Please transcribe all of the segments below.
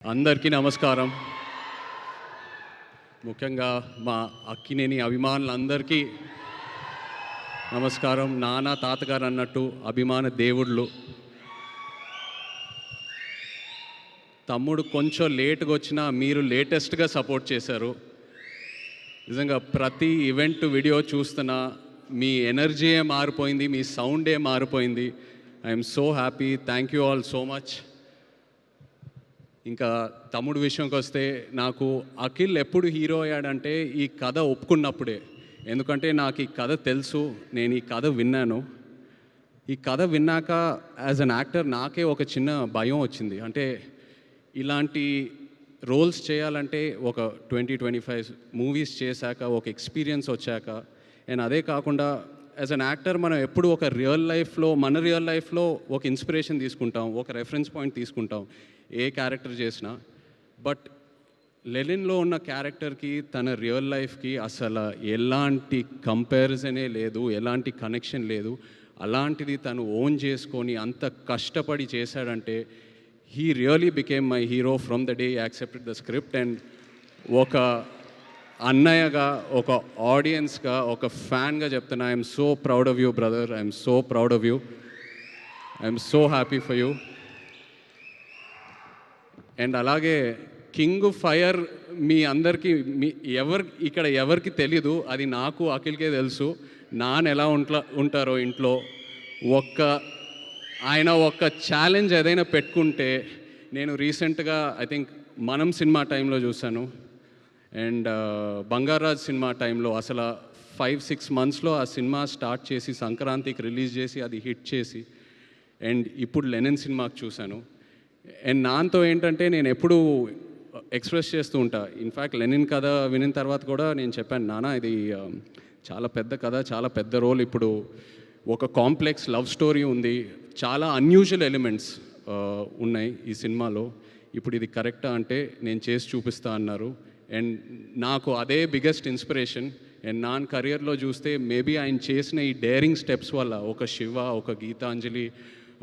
అందరికీ నమస్కారం. ముఖ్యంగా మా అక్కినేని అభిమానులందరికీ నమస్కారం. నాన్న తాతగారు అన్నట్టు అభిమాన దేవుళ్ళు. తమ్ముడు కొంచెం లేట్గా వచ్చినా మీరు లేటెస్ట్గా సపోర్ట్ చేశారు. నిజంగా ప్రతి ఈవెంట్ వీడియో చూస్తున్నా మీ ఎనర్జీయే మారిపోయింది, మీ సౌండే మారిపోయింది. I'm so happy. Thank you all so much. ఇంకా తమ్ముడు విషయంకి వస్తే, నాకు అఖిల్ ఎప్పుడు హీరో అయ్యాడంటే ఈ కథ ఒప్పుకున్నప్పుడే. ఎందుకంటే నాకు ఈ కథ తెలుసు, నేను ఈ కథ విన్నాను. ఈ కథ విన్నాక యాజ్ అన్ యాక్టర్ నాకే ఒక చిన్న భయం వచ్చింది. అంటే ఇలాంటి రోల్స్ చేయాలంటే ఒక 20-25 మూవీస్ చేశాక ఒక ఎక్స్పీరియన్స్ వచ్చాక, అండ్ అదే కాకుండా యాజ్ అన్ యాక్టర్ మనం ఎప్పుడు ఒక మన రియల్ లైఫ్లో ఒక ఇన్స్పిరేషన్ తీసుకుంటాం, ఒక రెఫరెన్స్ పాయింట్ తీసుకుంటాం ఏ క్యారెక్టర్ చేసినా. బట్ లెనిన్లో ఉన్న క్యారెక్టర్కి తన రియల్ లైఫ్కి అసలు ఎలాంటి కంపారిజనే లేదు, ఎలాంటి కనెక్షన్ లేదు. అలాంటిది తను ఓన్ చేసుకొని అంత కష్టపడి చేశాడంటే he really became my hero from the day accepted the script. And ఒక అన్నయ్యగా, ఒక ఆడియన్స్గా, ఒక ఫ్యాన్గా చెప్తున్నా, I'm so proud of you brother. I'm so proud of you. I'm so happy for you. And అలాగే కింగ్ ఫైర్ మీ అందరికీ ఇక్కడ ఎవరికి తెలీదు, అది నాకు అఖిల్కే తెలుసు. నాన్న ఎలా ఉంటారో ఇంట్లో. ఆయన ఒక ఛాలెంజ్ ఏదైనా పెట్టుకుంటే, నేను రీసెంట్గా ఐ థింక్ మనం సినిమా టైంలో చూశాను, అండ్ బంగారాజ్ సినిమా టైంలో అసలు 5-6 మంత్స్లో ఆ సినిమా స్టార్ట్ చేసి సంక్రాంతికి రిలీజ్ చేసి అది హిట్ చేసి, అండ్ ఇప్పుడు లెనిన్ సినిమాకి చూశాను. అండ్ నాన్నతో ఏంటంటే నేను ఎప్పుడూ ఎక్స్ప్రెస్ చేస్తూ ఉంటా. ఇన్ఫ్యాక్ట్ లెనిన్ కథ వినిన తర్వాత కూడా నేను చెప్పాను, నాన్న ఇది చాలా పెద్ద కథ, చాలా పెద్ద రోల్. ఇప్పుడు ఒక కాంప్లెక్స్ లవ్ స్టోరీ ఉంది, చాలా అన్యూజువల్ ఎలిమెంట్స్ ఉన్నాయి ఈ సినిమాలో. ఇప్పుడు ఇది కరెక్టా అంటే నేను చేసి చూపిస్తా అన్నారు. అండ్ నాకు అదే బిగ్గెస్ట్ ఇన్స్పిరేషన్. అండ్ నా కెరియర్లో చూస్తే మేబీ ఆయన చేసిన ఈ డేరింగ్ స్టెప్స్ వల్ల ఒక శివ, ఒక గీతాంజలి,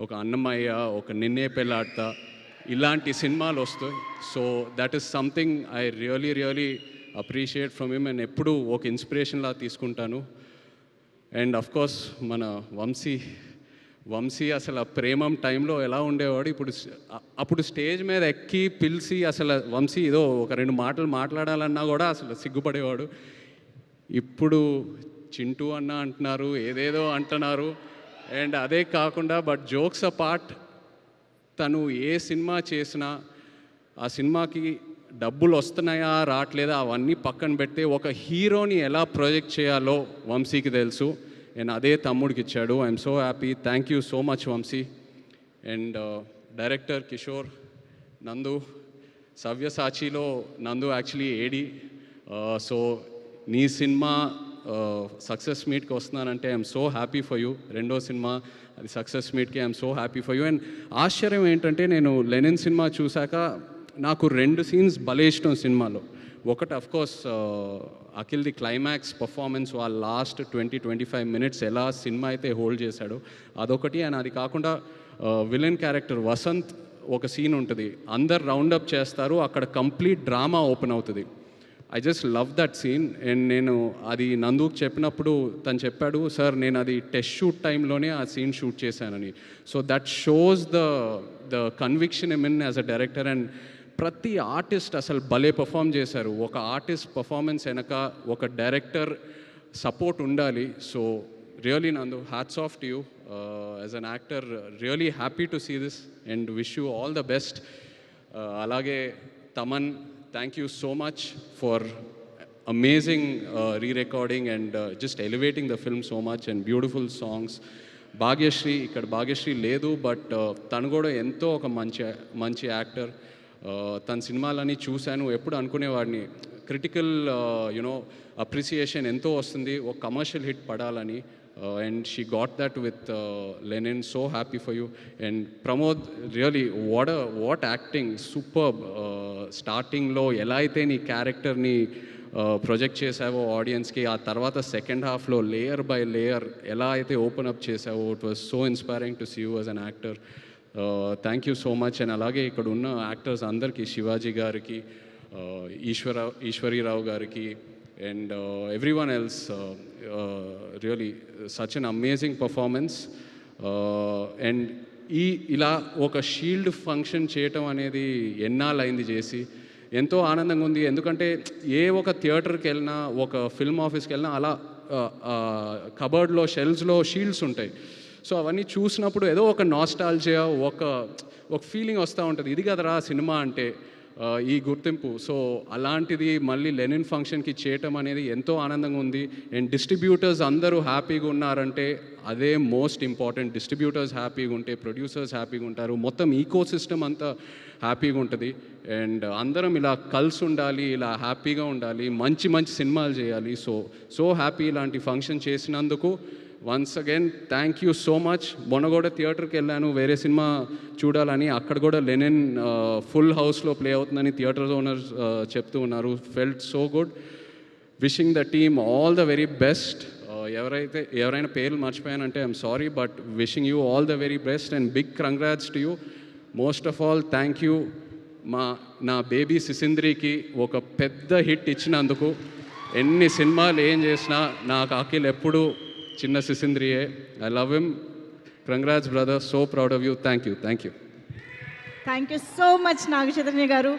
ఒక అన్నమయ్య, ఒక నిన్నే పెళ్ళాడతా, ఇలాంటి సినిమాలు వస్తాయి. So that is something I really appreciate from him. And ఎప్పుడూ ఒక ఇన్స్పిరేషన్లా తీసుకుంటాను. అండ్ అఫ్కోర్స్ మన వంశీ అసలు ప్రేమం టైంలో ఎలా ఉండేవాడు, అప్పుడు స్టేజ్ మీద ఎక్కి పిలిచి అసలు వంశీ ఏదో ఒక 2 మాటలు మాట్లాడాలన్నా కూడా అసలు సిగ్గుపడేవాడు. ఇప్పుడు చింటూ అన్న అంటున్నారు, ఏదేదో అంటున్నారు. అండ్ అదే కాకుండా బట్ జోక్స్ అపార్ట్, తను ఏ సినిమా చేసినా ఆ సినిమాకి డబ్బులు వస్తున్నాయా రావట్లేదా అవన్నీ పక్కన పెడితే ఒక హీరోని ఎలా ప్రొజెక్ట్ చేయాలో వంశీకి తెలుసు. అండ్ అదే తమ్ముడికి ఇచ్చాడు. I'm so happy. Thank you so much Vamshi. And director Kishore, Nandu, సవ్యసాచిలో నందు యాక్చువల్లీ ఏడి. సో నీ సినిమా సక్సెస్ మీట్కి వస్తున్నానంటే I'm so happy for you. రెండో సినిమా అది సక్సెస్ మీట్కి I'm so happy for you. And ఆశ్చర్యం ఏంటంటే, నేను లెనిన్ సినిమా చూశాక నాకు 2 సీన్స్ భలే ఇష్టం సినిమాలో. ఒకటి అఫ్కోర్స్ అఖిల్ది క్లైమాక్స్ పర్ఫార్మెన్స్, వాళ్ళ లాస్ట్ 20-25 మినిట్స్ ఎలా సినిమా అయితే హోల్డ్ చేశాడో అదొకటి. అండ్ అది కాకుండా విలన్ క్యారెక్టర్ వసంత్ ఒక సీన్ ఉంటుంది, అందరు రౌండప్ చేస్తారు, అక్కడ కంప్లీట్ డ్రామా ఓపెన్ అవుతుంది. I just love that scene. And నేను అది నందుకు చెప్పినప్పుడు తను చెప్పాడు, సార్ నేను అది టెస్ట్ షూట్ టైంలోనే ఆ సీన్ షూట్ చేశానని. So that shows the conviction I mean as a director. And ప్రతి ఆర్టిస్ట్ అసలు భలే పర్ఫామ్ చేశారు. ఒక ఆర్టిస్ట్ పర్ఫార్మెన్స్ వెనక ఒక డైరెక్టర్ సపోర్ట్ ఉండాలి. So really Nandu, hats off to you as an actor. Really happy to see this and wish you all the best. అలాగే Thaman, thank you so much for amazing re-recording and just elevating the film so much and beautiful songs. Bhagyashree, ఇక్కడ భాగ్యశ్రీ లేదు, but తను కూడా ఎంతో ఒక మంచి actor. తన సినిమాలని చూశాను, ఎప్పుడు అనుకునేవాడిని క్రిటికల్ అప్రిసియేషన్ ఎంతో వస్తుంది, ఒక కమర్షియల్ హిట్ పడాలని. And she got that with Lenin. So happy for you. And Pramod, really what acting, superb. Starting lo ela aithe nee character ni project chesavo audience ki, aa tarvata second half lo layer by layer ela aithe open up chesavo, it was so inspiring to see you as an actor. Thank you so much. And అలాగే ఇక్కడ ఉన్న actors అందరికీ, శివాజీ గారికి, ఈశ్వరీరావు గారికి, and everyone else, really such an amazing performance. And ఇలా ఒక shield function చేయటం అనేది ఎన్నాళ్ళైంది చేసి, ఎంతో ఆనందంగా ఉంది. ఎందుకంటే ఏ ఒక థియేటర్కి వెళ్ళినా, ఒక ఫిల్మ్ ఆఫీస్కి వెళ్ళినా అలా కబర్డ్లో షెల్ఫ్స్లో షీల్డ్స్ ఉంటాయి. సో అవన్నీ చూసినప్పుడు ఏదో ఒక నాస్టాల్జియా, ఒక ఫీలింగ్ వస్తూ ఉంటుంది, ఇది కదరా సినిమా అంటే, ఈ గుర్తింపు. సో అలాంటిది మళ్ళీ లెనిన్ ఫంక్షన్కి చేయటం అనేది ఎంతో ఆనందంగా ఉంది. అండ్ డిస్ట్రిబ్యూటర్స్ అందరూ హ్యాపీగా ఉన్నారంటే అదే మోస్ట్ ఇంపార్టెంట్. డిస్ట్రిబ్యూటర్స్ హ్యాపీగా ఉంటే ప్రొడ్యూసర్స్ హ్యాపీగా ఉంటారు, మొత్తం ఈకో సిస్టమ్ అంతా హ్యాపీగా ఉంటుంది. అండ్ అందరం ఇలా కలిసి ఉండాలి, ఇలా హ్యాపీగా ఉండాలి, మంచి మంచి సినిమాలు చేయాలి. సో హ్యాపీ ఇలాంటి ఫంక్షన్ చేసినందుకు. Once again thank you so much. మొన్న కూడా థియేటర్కి వెళ్ళాను వేరే సినిమా చూడాలని, అక్కడ కూడా లెనిన్ ఫుల్ హౌస్లో ప్లే అవుతుందని థియేటర్ ఓనర్స్ చెప్తూ ఉన్నారు. Felt so good. Wishing the team all the very best. ఎవరైనా పేర్లు మర్చిపోయానంటే I'm sorry, but wishing you all the very best and big congrats to you. Most of all thank you నా baby సిసింద్రికి ఒక పెద్ద hit ఇచ్చినందుకు. ఎన్ని సినిమాలు ఏం చేసినా నాకు అఖిల్ ఎప్పుడు చిన్న సిసింద్రియే. I love him. Congrats brother, so proud of you. Thank you. Thank you so much Naga Chaitanya గారు.